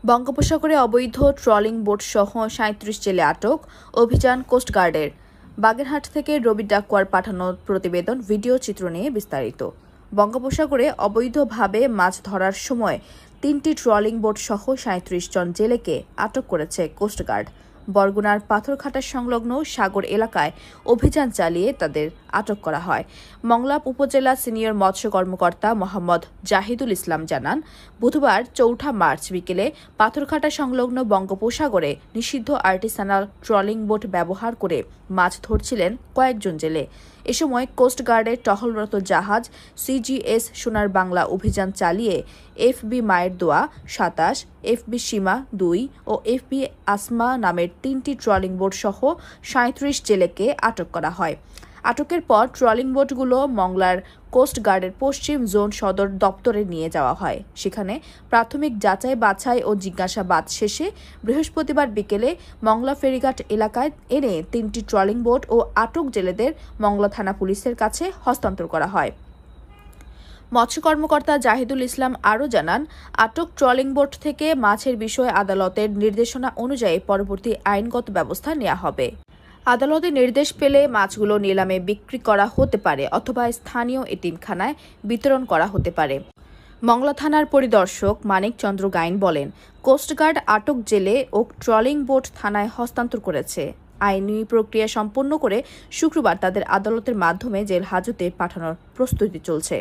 বঙ্গোপসাগরে অবৈধ trolling boat সহ ৩৭ জেলে আটক, অভিযান কোস্টগার্ডের। বাগেরহাট থেকে রবি ডাকুয়ার পাঠানো প্রতিবেদন, ভিডিও চিত্র নিয়ে বিস্তারিত। বঙ্গোপসাগরে অবৈধভাবে মাছ ধরার সময় ৩টি ট্রলিং বোট সহ ৩৭ জন জেলেকে আটক করেছে কোস্টগার্ড। বরগুনার পাথরঘাটা সংলগ্ন সাগর এলাকায় অভিযান চালিয়ে তাদের আটক করা হয়। মংলা উপজেলা সিনিয়র মৎস্য কর্মকর্তা মোহাম্মদ জাহিদুল ইসলাম জানান, বুধবার ৪ মার্চ বিকেলে পাথরঘাটা সংলগ্ন বঙ্গোপসাগরে নিষিদ্ধ আর্টিসানাল ট্রলিং বোট ব্যবহার করে মাছ ধরছিলেন কয়েকজন জেলে। এ সময় কোস্টগার্ডের টহলরত জাহাজ সিজিএস সোনার বাংলা অভিযান চালিয়ে এফবি মায়ের দোয়া ২৭, এফবি সীমা ২ ও এফবি আসমা নামের ৩টি ট্রলিং বোট সহ ৩৭ জেলেকে আটক করা হয়। আটকের পর ট্রলিং বোটগুলো মংলার কোস্টগার্ডের পশ্চিম জোন সদর দপ্তরে নিয়ে যাওয়া হয়। সেখানে প্রাথমিক যাচাই বাছাই ও জিজ্ঞাসাবাদ শেষে বৃহস্পতিবার বিকেলে মংলা ফেরিঘাট এলাকায় এনে ৩টি ট্রলিং বোট ও আটক জেলেদের মংলা থানা পুলিশের কাছে হস্তান্তর করা হয়। মৎস্য কর্মকর্তা জাহিদুল ইসলাম আরও জানান, আটক ট্রলিং বোট থেকে মাছের বিষয়ে আদালতের নির্দেশনা অনুযায়ী পরবর্তী আইনগত ব্যবস্থা নেওয়া হবে। আদালতের নির্দেশ পেলে মাছগুলো নিলামে বিক্রি করা হতে পারে অথবা স্থানীয় এতিমখানায় বিতরণ করা হতে পারে। মংলা থানার পরিদর্শক মানিক চন্দ্র গাইন বলেন, কোস্টগার্ড আটক জেলে ও ট্রলিং বোট থানায় হস্তান্তর করেছে। আইনি প্রক্রিয়া সম্পন্ন করে শুক্রবার তাদের আদালতের মাধ্যমে জেল হাজতে পাঠানোর প্রস্তুতি চলছে।